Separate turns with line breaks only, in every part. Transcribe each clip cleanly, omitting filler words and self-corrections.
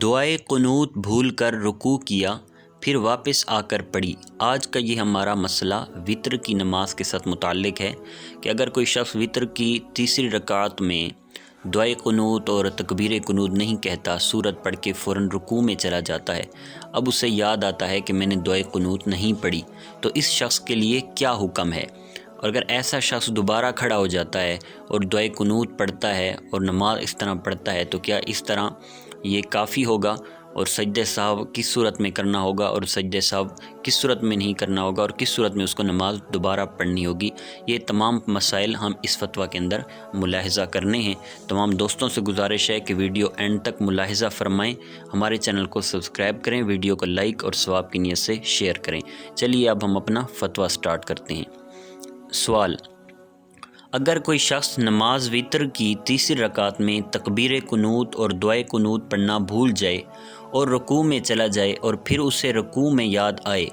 دعائے قنوت بھول کر رکوع کیا پھر واپس آ کر پڑھی۔ آج کا یہ ہمارا مسئلہ وتر کی نماز کے ساتھ متعلق ہے کہ اگر کوئی شخص وتر کی تیسری رکعت میں دعائے قنوت اور تکبیر قنوت نہیں کہتا، سورت پڑھ کے فوراً رکوع میں چلا جاتا ہے، اب اسے یاد آتا ہے کہ میں نے دعائے قنوت نہیں پڑھی، تو اس شخص کے لیے کیا حکم ہے؟ اور اگر ایسا شخص دوبارہ کھڑا ہو جاتا ہے اور دعائے قنوت پڑھتا ہے اور نماز اس طرح پڑھتا ہے تو کیا اس طرح یہ کافی ہوگا؟ اور سجدہ سہو کس صورت میں کرنا ہوگا اور سجدہ سہو کس صورت میں نہیں کرنا ہوگا اور کس صورت میں اس کو نماز دوبارہ پڑھنی ہوگی؟ یہ تمام مسائل ہم اس فتویٰ کے اندر ملاحظہ کرنے ہیں۔ تمام دوستوں سے گزارش ہے کہ ویڈیو اینڈ تک ملاحظہ فرمائیں، ہمارے چینل کو سبسکرائب کریں، ویڈیو کو لائک اور ثواب کی نیت سے شیئر کریں۔ چلیے اب ہم اپنا فتویٰ سٹارٹ کرتے ہیں۔ سوال: اگر کوئی شخص نماز وتر کی تیسری رکعت میں تکبیر قنوت اور دعائے قنوت پڑھنا بھول جائے اور رکوع میں چلا جائے اور پھر اسے رکوع میں یاد آئے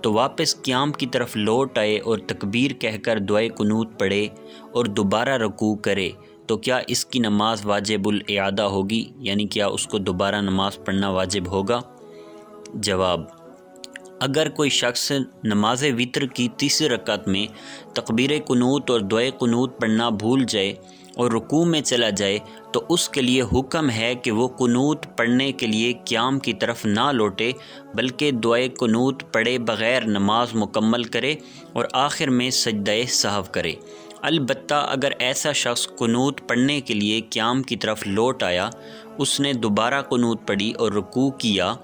تو واپس قیام کی طرف لوٹ آئے اور تکبیر کہہ کر دعائے قنوت پڑھے اور دوبارہ رکوع کرے تو کیا اس کی نماز واجب الاعادہ ہوگی؟ یعنی کیا اس کو دوبارہ نماز پڑھنا واجب ہوگا؟ جواب: اگر کوئی شخص نماز وتر کی تیسری رکعت میں تکبیر قنوت اور دعائے قنوت پڑھنا بھول جائے اور رکوع میں چلا جائے تو اس کے لیے حکم ہے کہ وہ قنوت پڑھنے کے لیے قیام کی طرف نہ لوٹے بلکہ دعائے قنوت پڑھے بغیر نماز مکمل کرے اور آخر میں سجدہ سہو کرے۔ البتہ اگر ایسا شخص قنوت پڑھنے کے لیے قیام کی طرف لوٹ آیا، اس نے دوبارہ قنوت پڑھی اور رکوع کیا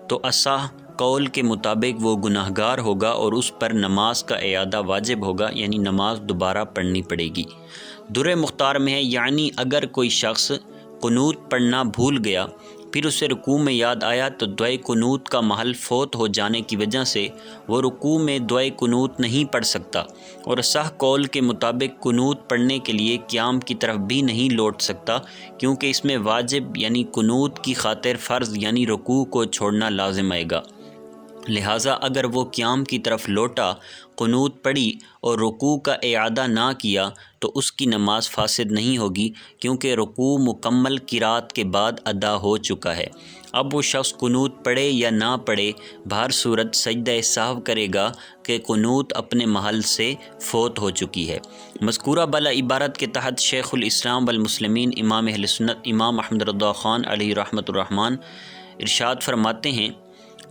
تو اصح قول کے مطابق وہ گناہگار ہوگا اور اس پر نماز کا اعادہ واجب ہوگا، یعنی نماز دوبارہ پڑھنی پڑے گی۔ در مختار میں ہے یعنی اگر کوئی شخص قنوت پڑھنا بھول گیا پھر اسے رکوع میں یاد آیا تو دعائے قنوت کا محل فوت ہو جانے کی وجہ سے وہ رکوع میں دعائے قنوت نہیں پڑھ سکتا اور اصح قول کے مطابق قنوت پڑھنے کے لیے قیام کی طرف بھی نہیں لوٹ سکتا، کیونکہ اس میں واجب یعنی قنوت کی خاطر فرض یعنی رکوع کو چھوڑنا لازم آئے گا۔ لہٰذا اگر وہ قیام کی طرف لوٹا، قنوت پڑھی اور رکوع کا اعادہ نہ کیا تو اس کی نماز فاسد نہیں ہوگی، کیونکہ رکوع مکمل قرات کے بعد ادا ہو چکا ہے۔ اب وہ شخص قنوت پڑھے یا نہ پڑھے، بہر صورت سجدہ سہو کرے گا کہ قنوت اپنے محل سے فوت ہو چکی ہے۔ مذکورہ بالا عبارت کے تحت شیخ الاسلام والمسلمین امام اہل سنت امام احمد رضا خان علیہ رحمۃ الرحمن ارشاد فرماتے ہیں: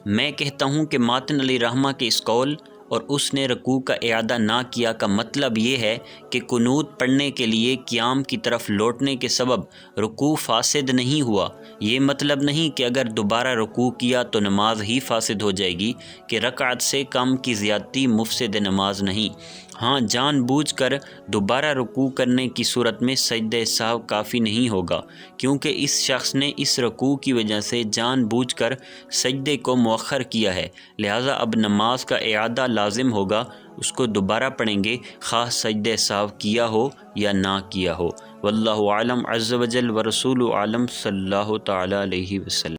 میں کہتا ہوں کہ ماتن علیہ رحمہ کے اس قول اور اس نے رکوع کا اعادہ نہ کیا کا مطلب یہ ہے کہ قنوت پڑھنے کے لیے قیام کی طرف لوٹنے کے سبب رکوع فاسد نہیں ہوا۔ یہ مطلب نہیں کہ اگر دوبارہ رکوع کیا تو نماز ہی فاسد ہو جائے گی، کہ رکعت سے کم کی زیادتی مفسد نماز نہیں۔ ہاں، جان بوجھ کر دوبارہ رکوع کرنے کی صورت میں سجدہ سہو کافی نہیں ہوگا، کیونکہ اس شخص نے اس رکوع کی وجہ سے جان بوجھ کر سجدے کو مؤخر کیا ہے، لہٰذا اب نماز کا اعادہ لازم ہوگا، اس کو دوبارہ پڑھیں گے خواہ سجدہ سہو کیا ہو یا نہ کیا ہو۔ واللہ اعلم عز وجل ورسولہ اعلم صلی اللہ تعالی علیہ وسلم۔